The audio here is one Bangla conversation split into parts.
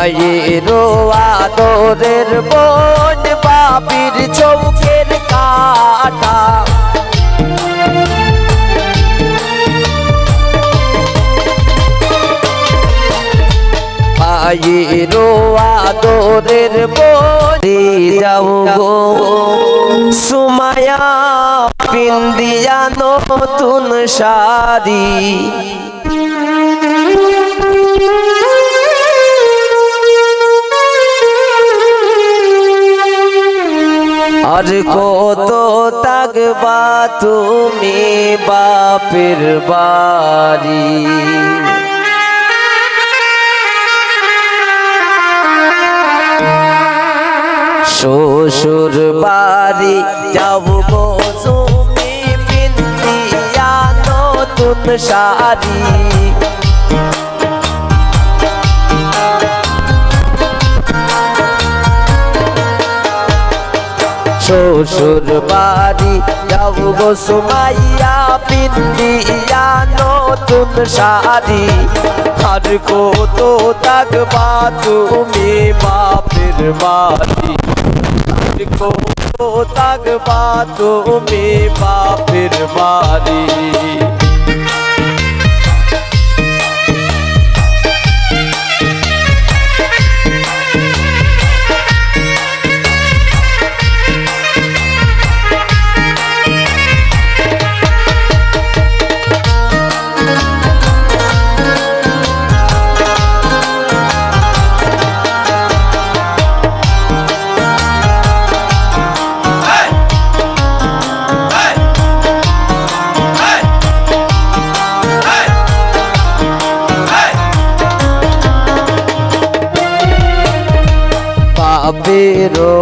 মায়েরও আদরের বোন বাপির চৌকের কাটা মায়েরও আদরের বোন যাও গো সুমায়া পিন্দিয়া নতুন শাড়ি আর কত থাকবা তুমি বাপের বাড়ি শ্বশুর বাড়ি যাব গো তুমি পিন্দিয়া নতুন শাড়ি শ্বশুর বাড়ি যাব গো সুমাইয়া পিন্দিয়া নতুন শাড়ি আর কত থাকবা তুমি বাপের বাড়ি আর কত থাকবা তুমি বাপের বাড়ি বাপেরও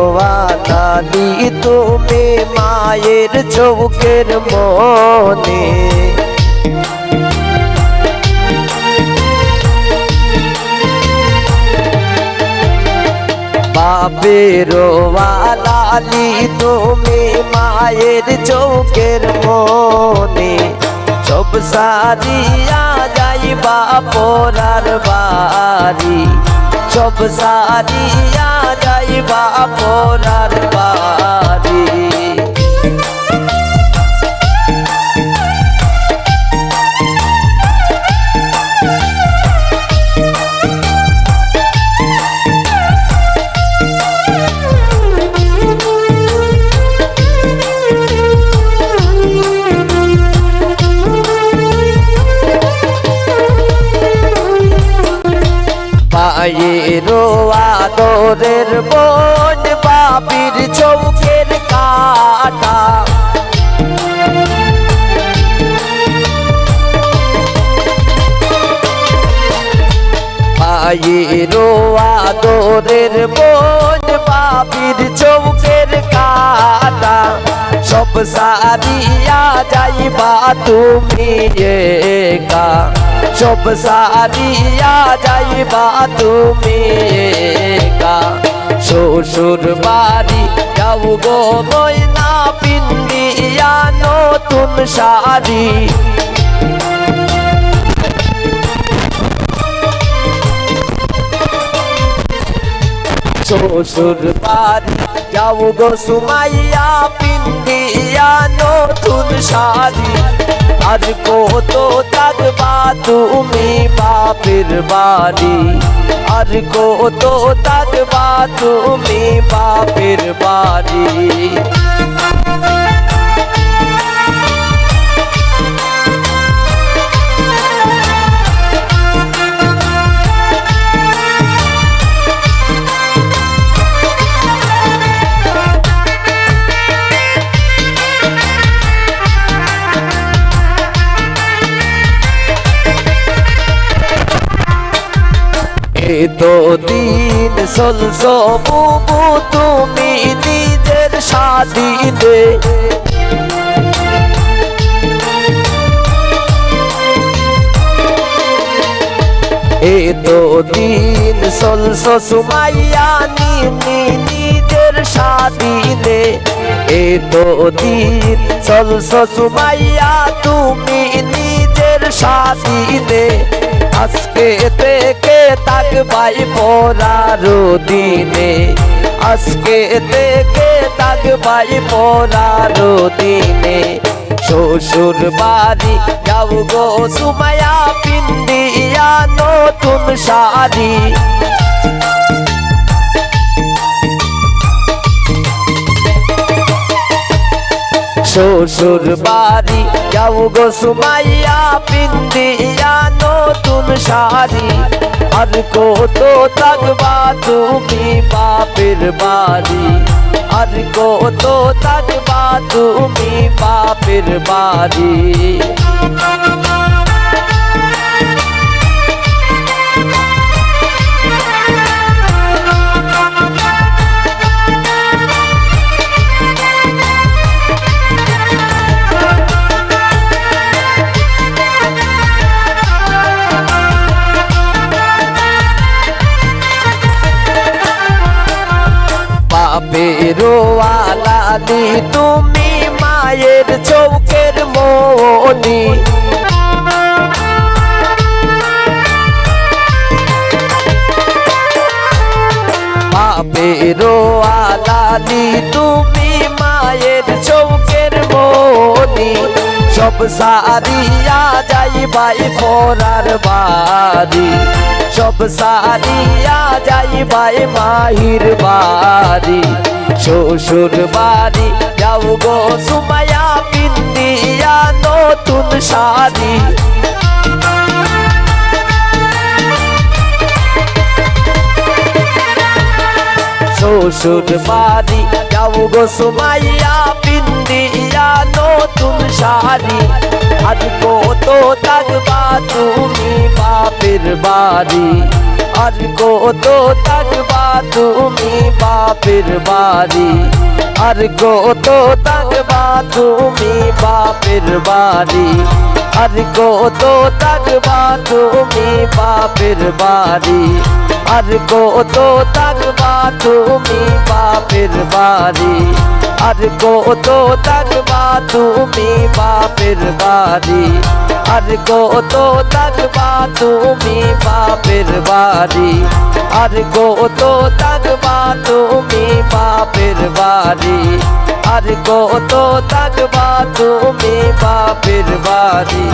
আদালি তুমি মায়ের চৌকের মনে বাপেরও আদালি তুমি মায়ের চৌকের মনে সব সারিয়া যাইবা পরার বাড়ি সব সারিয়া যাইবা পরার বাড়ি মায়েরও আদরের বোন বাপির চৌকের কাটা মায়েরও আদরের বোন বাপির চৌকের কাটা সব সারিয়া যাইবা তুমি একা সব সারিয়া যাইবা তুমি একা শ্বশুর বাড়ি যাও গো ময়না পিন্দিয়া নতুন শাড়ি শ্বশুর বাড়ি যাও গো সুমাইয়া পিন্দিয়া নতুন শাড়ি আর কত থাকবা তুমি বাপের বাড়ি আর কত থাকবা তুমি বাপের বাড়ি তো দিন চলছো বুবু তুমি নিজের স্বাধীনে তো দিন চলছো সুমাইয়া নিজের স্বাধীনে তো দিন চলছো সুমাইয়া তুমি নিজের স্বাধীনে আজকে থেকে তাকবাই পরার দিনে, আজকে থেকে তাকবাই পরার দিনে। শ্বশুর বাড়ি যাও গো সুমাইয়া পিন্দিয়া নতুন শাড়ি। শ্বশুর বাড়ি যাও গো সুমাইয়া পিন্দিয়া নতুন শাড়ি। আর কত থাকবা তুমি বাপের বাড়ি, আর কত থাকবা তুমি বাপের বাড়ি। বাপেরও আলাদি তুমি মায়ের চৌকের মনি। বাপেরও আলাদি তুমি মায়ের চৌকের মনি। সব সারিয়া যাইবাই পরার বাড়ি, সব সারিয়া যাইবাই মাহির বাড়ি। শ্বশুর বাড়ি যাও গো সুমাইয়া পিন্দিয়া নতুন শাড়ি। শ্বশুর বাড়ি যাও গো সুমাইয়া পিন্দিয়া নতুন শাড়ি। আর কত থাকবা তুমি বাপের বাড়ি, আর কত থাকবা তুমি বাপের বাড়ি। আর কত থাকবা তুমি বাপের বাড়ি, আর কত থাকবা তুমি বাপের বাড়ি। আর কত থাকবা তুমি বাপের বাড়ি, আর কত থাকবা তুমি বাপের বাড়ি। আর কত থাকবা তুমি বাপের বাড়ি, আর কত থাকবা তুমি বাপের বাড়ি। আর কত থাকবা তুমি বাপের বাড়ি,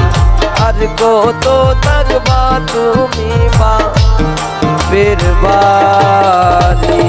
আর কত থাকবা তুমি বাপের বাড়ি।